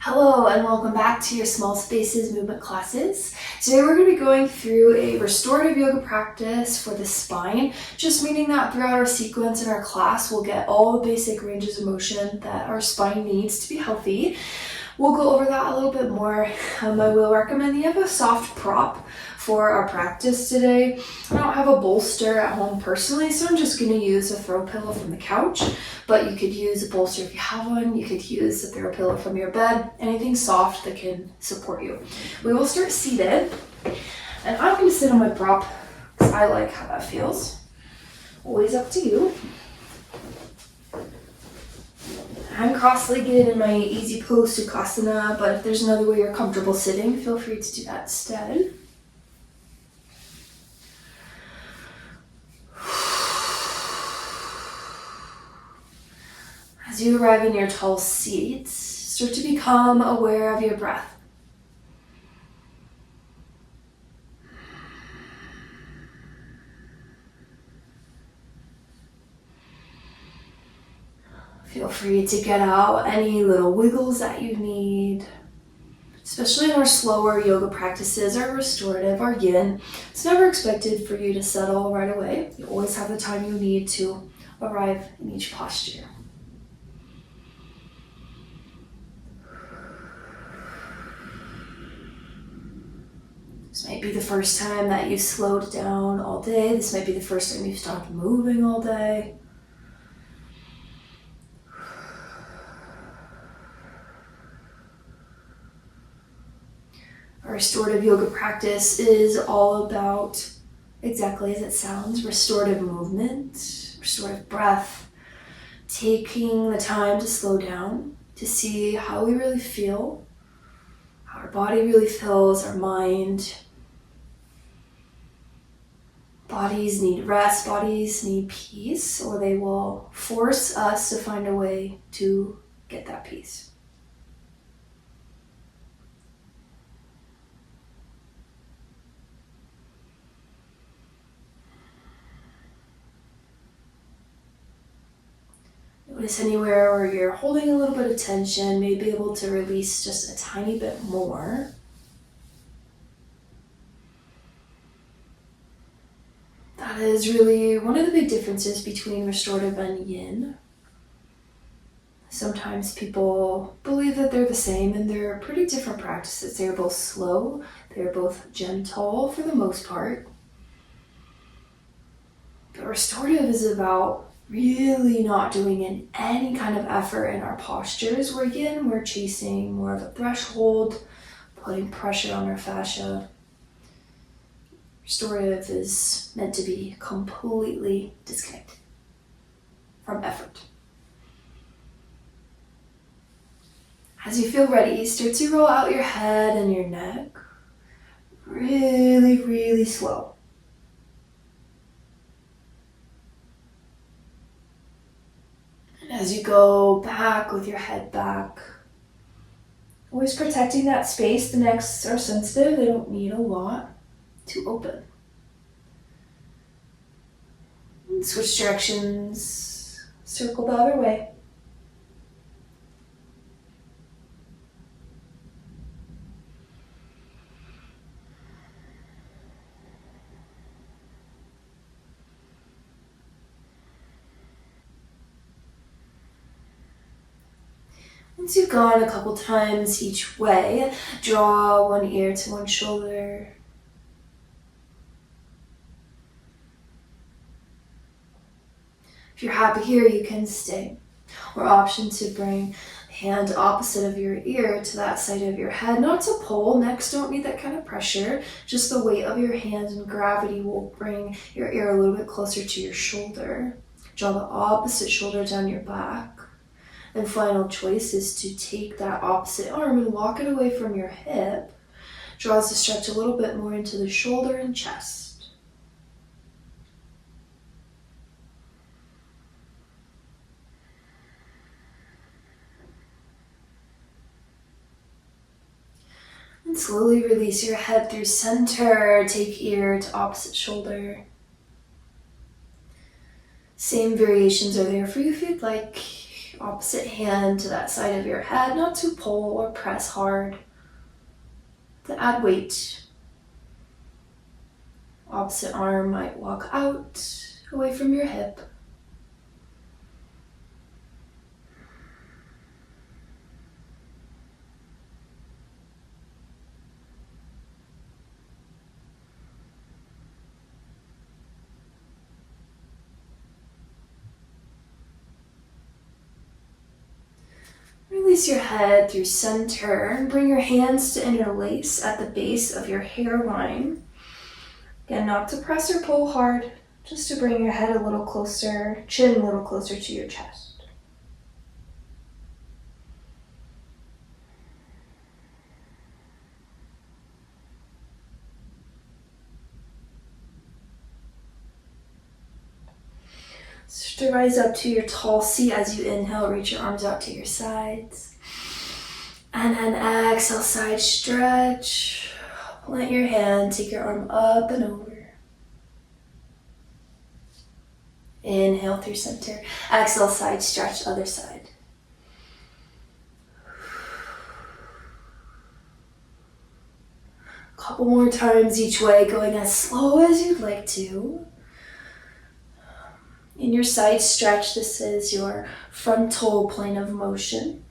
Hello and welcome back to your Small Spaces movement classes. Today we're going to be going through a restorative yoga practice for the spine, just meaning that throughout our sequence in our class we'll get all the basic ranges of motion that our spine needs to be healthy. We'll go over that a little bit more. I will recommend you have a soft prop for our practice today. I don't have a bolster at home personally, so I'm just going to use a throw pillow from the couch, but you could use a bolster if you have one. You could use a throw pillow from your bed, anything soft that can support you. We will start seated, and I'm going to sit on my prop because I like how that feels. Always up to you. I'm cross-legged in my easy pose Sukhasana, but if there's another way you're comfortable sitting, feel free to do that instead. As you arrive in your tall seat, start to become aware of your breath. Feel free to get out any little wiggles that you need, especially in our slower yoga practices, our restorative, our yin. It's never expected for you to settle right away. You always have the time you need to arrive in each posture. This might be the first time that you've slowed down all day. This might be the first time you've stopped moving all day. Our restorative yoga practice is all about, exactly as it sounds, restorative movement, restorative breath, taking the time to slow down, to see how we really feel, how our body really feels, our mind. Bodies need rest, bodies need peace, or they will force us to find a way to get that peace. Notice anywhere where you're holding a little bit of tension, may be able to release just a tiny bit more. That is really one of the big differences between restorative and yin. Sometimes people believe that they're the same, and they're pretty different practices. They're both slow, they're both gentle for the most part. But restorative is about really not doing any kind of effort in our postures. Where yin, we're chasing more of a threshold, putting pressure on our fascia. Restorative is meant to be completely disconnected from effort. As you feel ready, start to roll out your head and your neck. Really, really slow. As you go back with your head back, always protecting that space. The necks are sensitive, they don't need a lot to open. And switch directions, circle the other way. Once you've gone a couple times each way, draw one ear to one shoulder. If you're happy here, you can stay. Or option to bring the hand opposite of your ear to that side of your head. Not to pull, necks don't need that kind of pressure. Just the weight of your hand and gravity will bring your ear a little bit closer to your shoulder. Draw the opposite shoulder down your back. And final choice is to take that opposite arm and walk it away from your hip. Draws the stretch a little bit more into the shoulder and chest. And slowly release your head through center. Take ear to opposite shoulder. Same variations are there for you if you'd like. Your opposite hand to that side of your head, not to pull or press hard. To add weight. Opposite arm might walk out, away from your hip. Release your head through center and bring your hands to interlace at the base of your hairline. Again, not to press or pull hard, just to bring your head a little closer, chin a little closer to your chest. Start to rise up to your tall seat as you inhale, reach your arms out to your sides. And then exhale, side stretch. Plant your hand, take your arm up and over. Inhale through center. Exhale, side stretch, other side. Couple more times each way, going as slow as you'd like to. In your side stretch, this is your frontal plane of motion.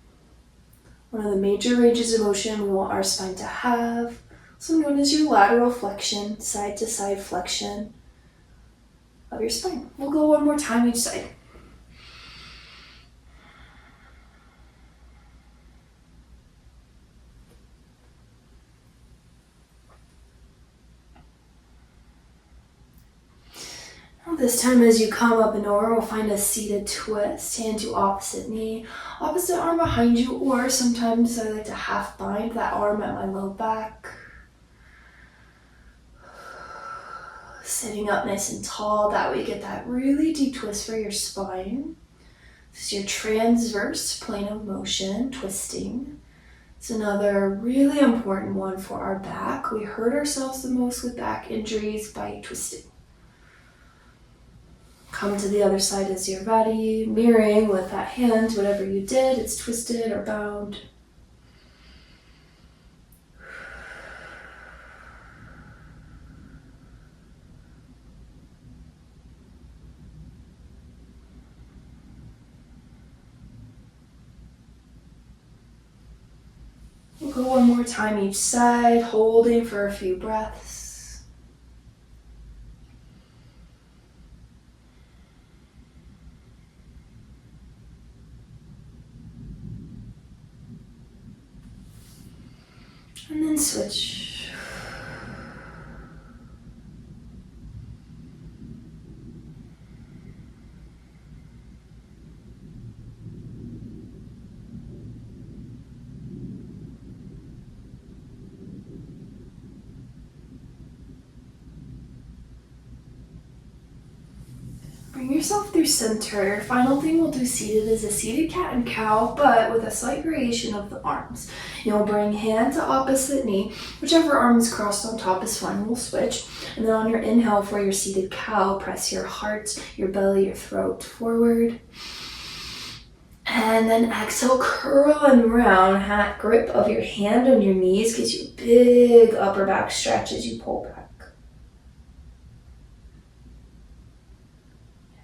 One of the major ranges of motion we want our spine to have, also known as your lateral flexion, side to side flexion of your spine. We'll go one more time each side. This time as you come up and over, we'll find a seated twist, hand to opposite knee, opposite arm behind you, or sometimes I like to half bind that arm at my low back. Sitting up nice and tall, that way you get that really deep twist for your spine. This is your transverse plane of motion, twisting. It's another really important one for our back. We hurt ourselves the most with back injuries by twisting. Come to the other side as you're ready, mirroring with that hand, whatever you did, it's twisted or bound. We'll go one more time each side, holding for a few breaths. And then switch. Bring yourself through center. Final thing we'll do seated is a seated cat and cow, but with a slight variation of the arms. You'll bring hand to opposite knee. Whichever arm is crossed on top is fine. We'll switch. And then on your inhale for your seated cow, press your heart, your belly, your throat forward. And then exhale, curl and round. Hat grip of your hand on your knees gives you a big upper back stretch as you pull back.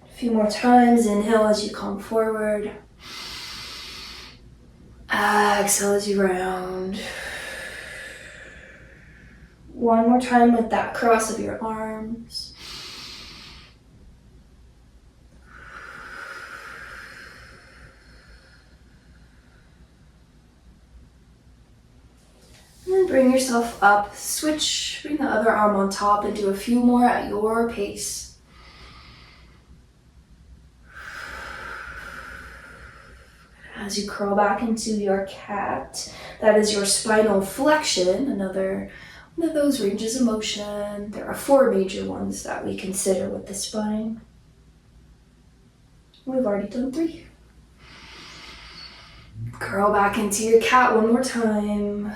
A few more times. Inhale as you come forward. Exhale as you round. One more time with that cross of your arms. And then bring yourself up, switch, bring the other arm on top and do a few more at your pace. As you curl back into your cat, that is your spinal flexion, another one of those ranges of motion. There are 4 major ones that we consider with the spine. We've already done 3. Curl back into your cat one more time.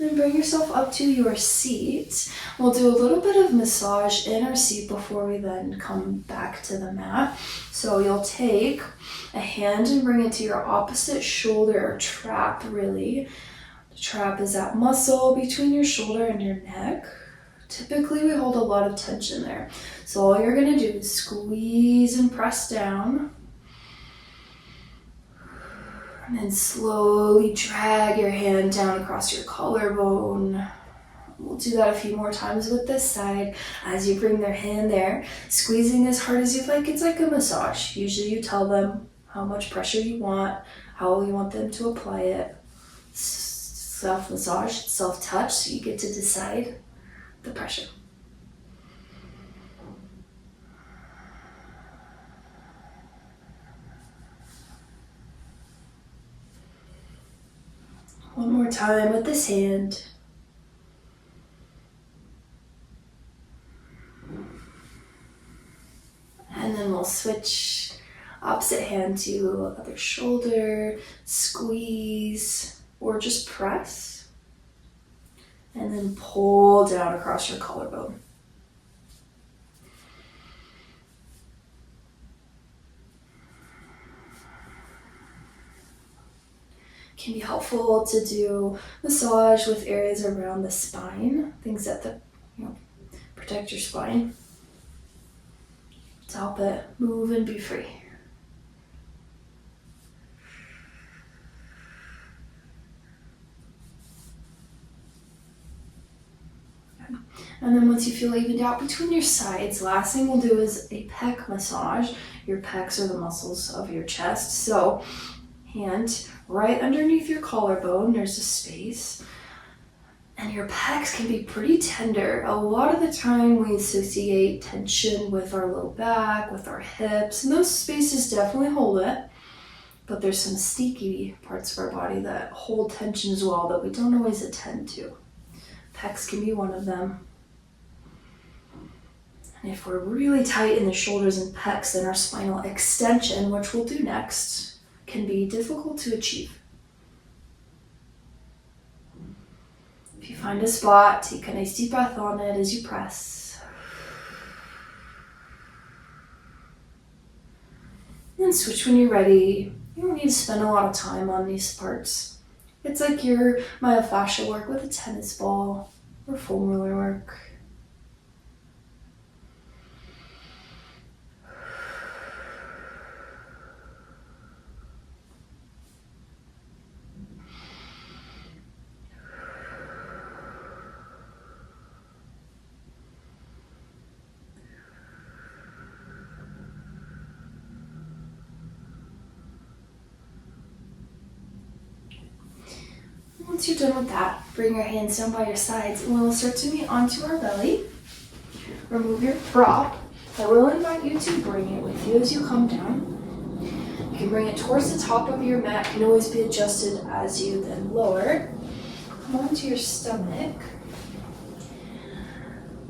Then bring yourself up to your seat. We'll do a little bit of massage in our seat before we then come back to the mat. So you'll take a hand and bring it to your opposite shoulder or trap, really. The trap is that muscle between your shoulder and your neck. Typically, we hold a lot of tension there. So all you're gonna do is squeeze and press down. And then slowly drag your hand down across your collarbone. We'll do that a few more times with this side as you bring their hand there, squeezing as hard as you'd like. It's like a massage. Usually you tell them how much pressure you want, how you want them to apply it. Self-massage, self-touch, so you get to decide the pressure. One more time with this hand. And then we'll switch opposite hand to other shoulder, squeeze, or just press. And then pull down across your collarbone. Can be helpful to do massage with areas around the spine, things that protect your spine, to help it move and be free. And then once you feel evened out between your sides, last thing we'll do is a pec massage. Your pecs are the muscles of your chest. So hand right underneath your collarbone, there's a space. And your pecs can be pretty tender. A lot of the time we associate tension with our low back, with our hips, and those spaces definitely hold it. But there's some sneaky parts of our body that hold tension as well that we don't always attend to. Pecs can be one of them. And if we're really tight in the shoulders and pecs, then our spinal extension, which we'll do next, can be difficult to achieve. If you find a spot, take a nice deep breath on it as you press. And switch when you're ready. You don't need to spend a lot of time on these parts. It's like your myofascial work with a tennis ball or foam roller work. Once you're done with that, bring your hands down by your sides and we'll start to meet onto our belly. Remove your prop. I will invite you to bring it with you as you come down. You can bring it towards the top of your mat. It can always be adjusted as you then lower. Come onto your stomach.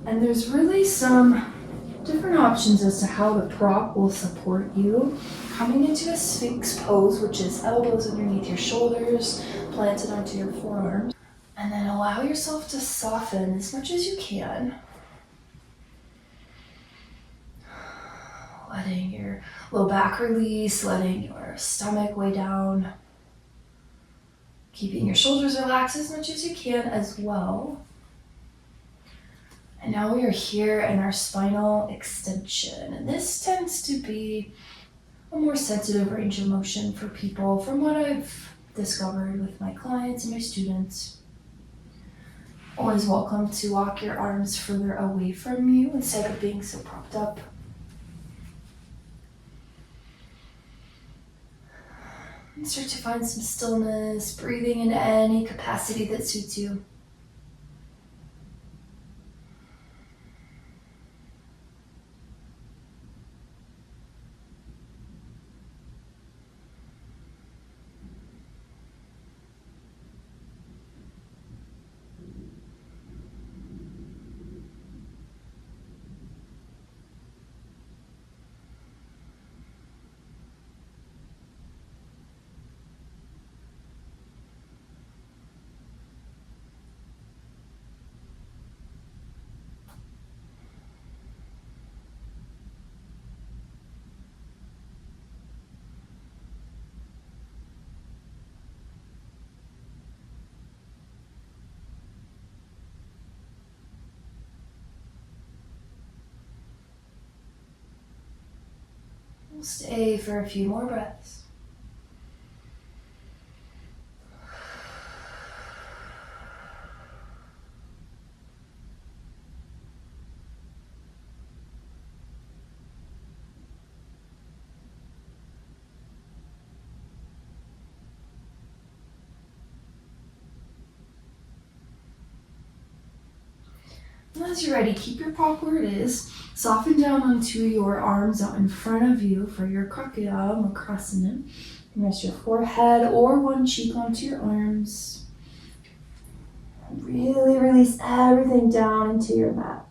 And there's really some different options as to how the prop will support you. Coming into a Sphinx pose, which is elbows underneath your shoulders, planted onto your forearms. And then allow yourself to soften as much as you can. Letting your low back release, letting your stomach weigh down. Keeping your shoulders relaxed as much as you can as well. And now we are here in our spinal extension. And this tends to be a more sensitive range of motion for people from what I've discovered with my clients and my students. Always welcome to walk your arms further away from you instead of being so propped up. And start to find some stillness, breathing in any capacity that suits you. We'll stay for a few more breaths. And as you're ready, keep your prop where it is. Soften down onto your arms out in front of you for your crocodile or Makrasana. And rest your forehead or one cheek onto your arms. Really release everything down into your mat.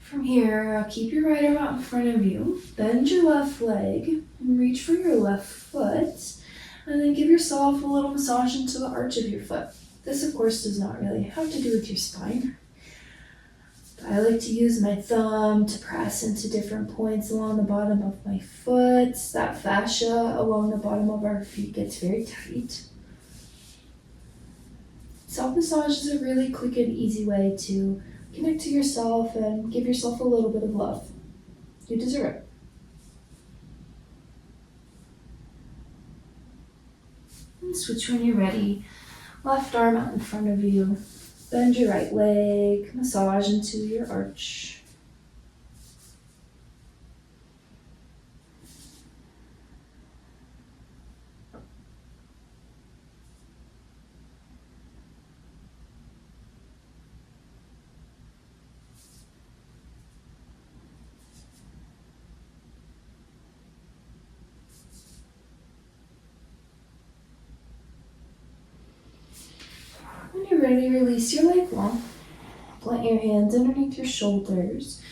From here, keep your right arm out in front of you, bend your left leg, and reach for your left foot, and then give yourself a little massage into the arch of your foot. This, of course, does not really have to do with your spine. But I like to use my thumb to press into different points along the bottom of my foot. That fascia along the bottom of our feet gets very tight. Self-massage is a really quick and easy way to connect to yourself and give yourself a little bit of love. You deserve it. And switch when you're ready. Left arm out in front of you. Bend your right leg. Massage into your arch. When you're ready, release your leg long. Plant your hands underneath your shoulders.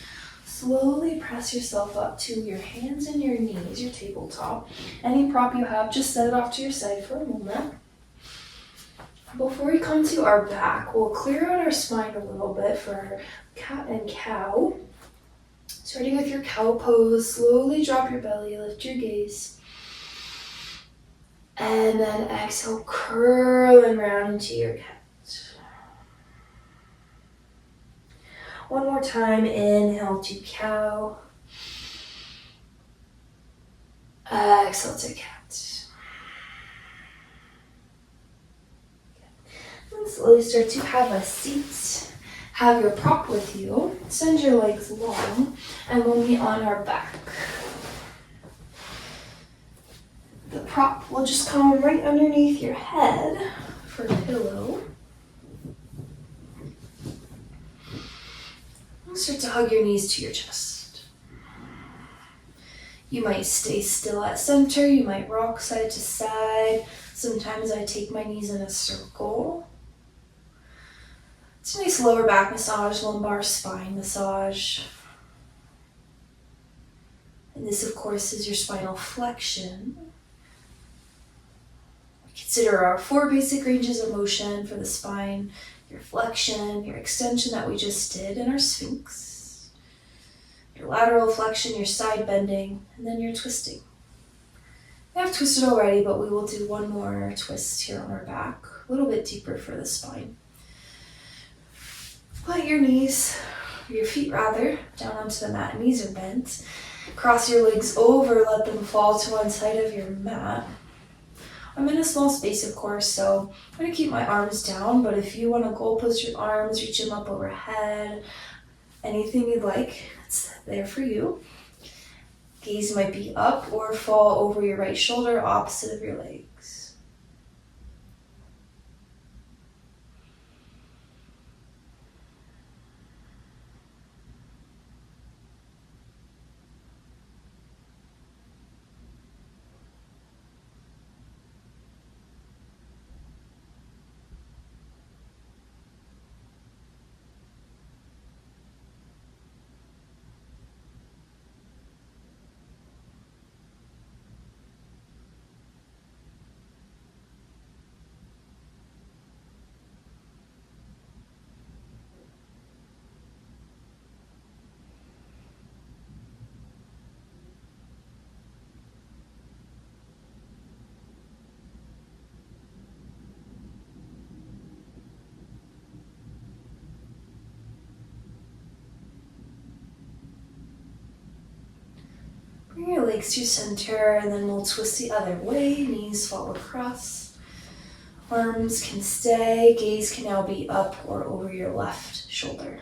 Slowly press yourself up to your hands and your knees, your tabletop. Any prop you have, just set it off to your side for a moment. Before we come to our back, we'll clear out our spine a little bit for our cat and cow. Starting with your cow pose, slowly drop your belly, lift your gaze. And then exhale, curling round into your cat. One more time, inhale to cow. Exhale to cat. And slowly start to have a seat. Have your prop with you. Send your legs long, and we'll meet on our back. The prop will just come right underneath your head for a pillow. Start to hug your knees to your chest. You might stay still at center, you might rock side to side. Sometimes I take my knees in a circle. It's a nice lower back massage, lumbar spine massage. And this, of course, is your spinal flexion. Consider our 4 basic ranges of motion for the spine. Your flexion, your extension that we just did, and our sphinx. Your lateral flexion, your side bending, and then your twisting. We have twisted already, but we will do one more twist here on our back, a little bit deeper for the spine. Put your knees, your feet rather, down onto the mat. Knees are bent. Cross your legs over, let them fall to one side of your mat. I'm in a small space, of course, so I'm going to keep my arms down, but if you want to goal post your arms, reach them up overhead, anything you'd like, it's there for you. Gaze might be up or fall over your right shoulder, opposite of your legs. Bring your legs to center, and then we'll twist the other way. Knees fall across. Arms can stay. Gaze can now be up or over your left shoulder.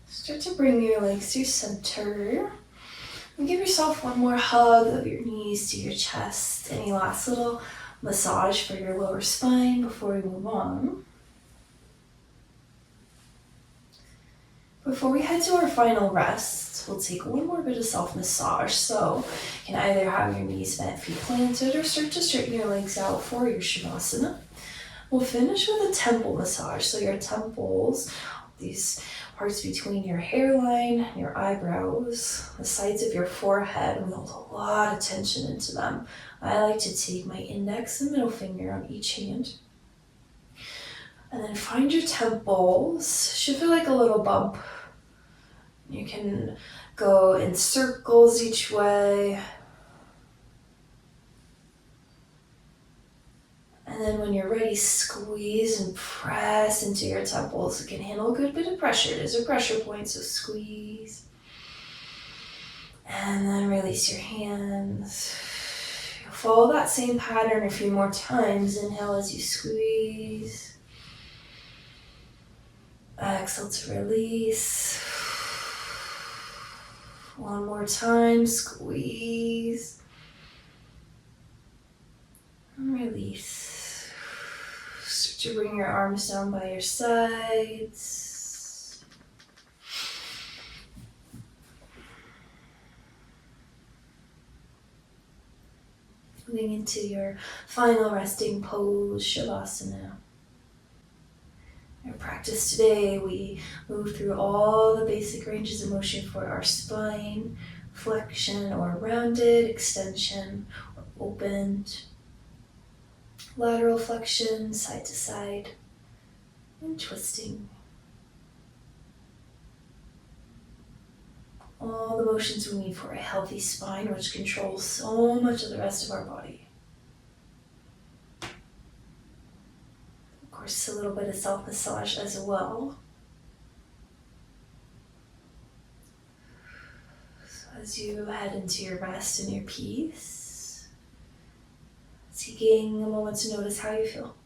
Start to bring your legs to center. And give yourself one more hug of your knees to your chest. Any last little massage for your lower spine before we move on. Before we head to our final rest, we'll take one more bit of self-massage. So you can either have your knees bent, feet planted, or start to straighten your legs out for your Shavasana. We'll finish with a temple massage. So your temples, these parts between your hairline, your eyebrows, the sides of your forehead, we hold a lot of tension into them. I like to take my index and middle finger on each hand. And then find your temples. Should feel like a little bump. You can go in circles each way. And then when you're ready, squeeze and press into your temples. It can handle a good bit of pressure. There's a pressure point, so squeeze. And then release your hands. You'll follow that same pattern a few more times. Inhale as you squeeze. Exhale to release. One more time, squeeze. And release. Start to bring your arms down by your sides. moving into your final resting pose, Shavasana. In our practice today, we move through all the basic ranges of motion for our spine, flexion or rounded, extension or opened, lateral flexion, side to side, and twisting. All the motions we need for a healthy spine, which controls so much of the rest of our body. Of course, a little bit of self-massage as well. So as you head into your rest and your peace, taking a moment to notice how you feel.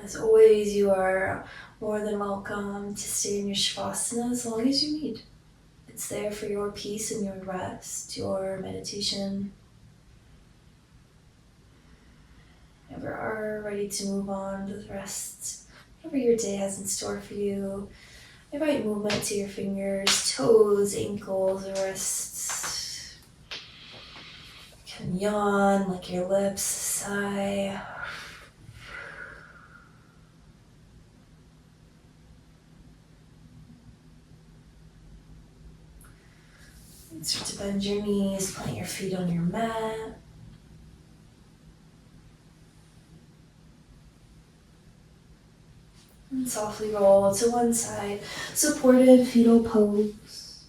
As always, you are more than welcome to stay in your Shavasana as long as you need. It's there for your peace and your rest, your meditation. Never are ready to move on to the rest. Whatever your day has in store for you, invite movement to your fingers, toes, ankles, wrists. You can yawn, lick your lips, sigh. Start to bend your knees, plant your feet on your mat. And softly roll to one side, supported fetal pose.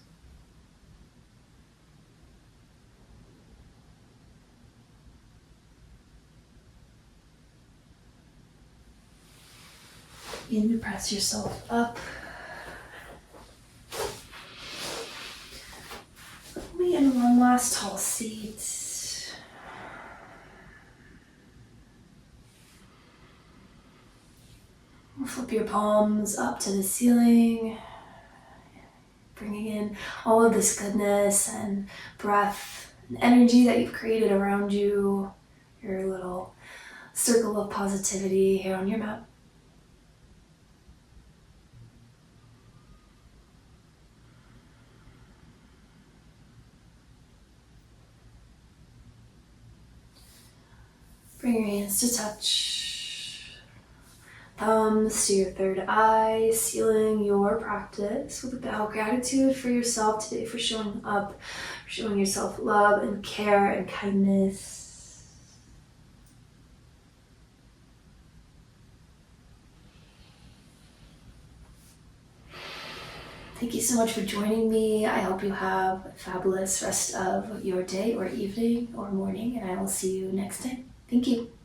Begin to press yourself up. And one last tall seat. Flip your palms up to the ceiling, bringing in all of this goodness and breath and energy that you've created around you, your little circle of positivity here on your mat. Bring your hands to touch. Thumbs to your third eye, sealing your practice with a bow of gratitude for yourself today, for showing up, for showing yourself love and care and kindness. Thank you so much for joining me. I hope you have a fabulous rest of your day or evening or morning, and I will see you next time. Thank you.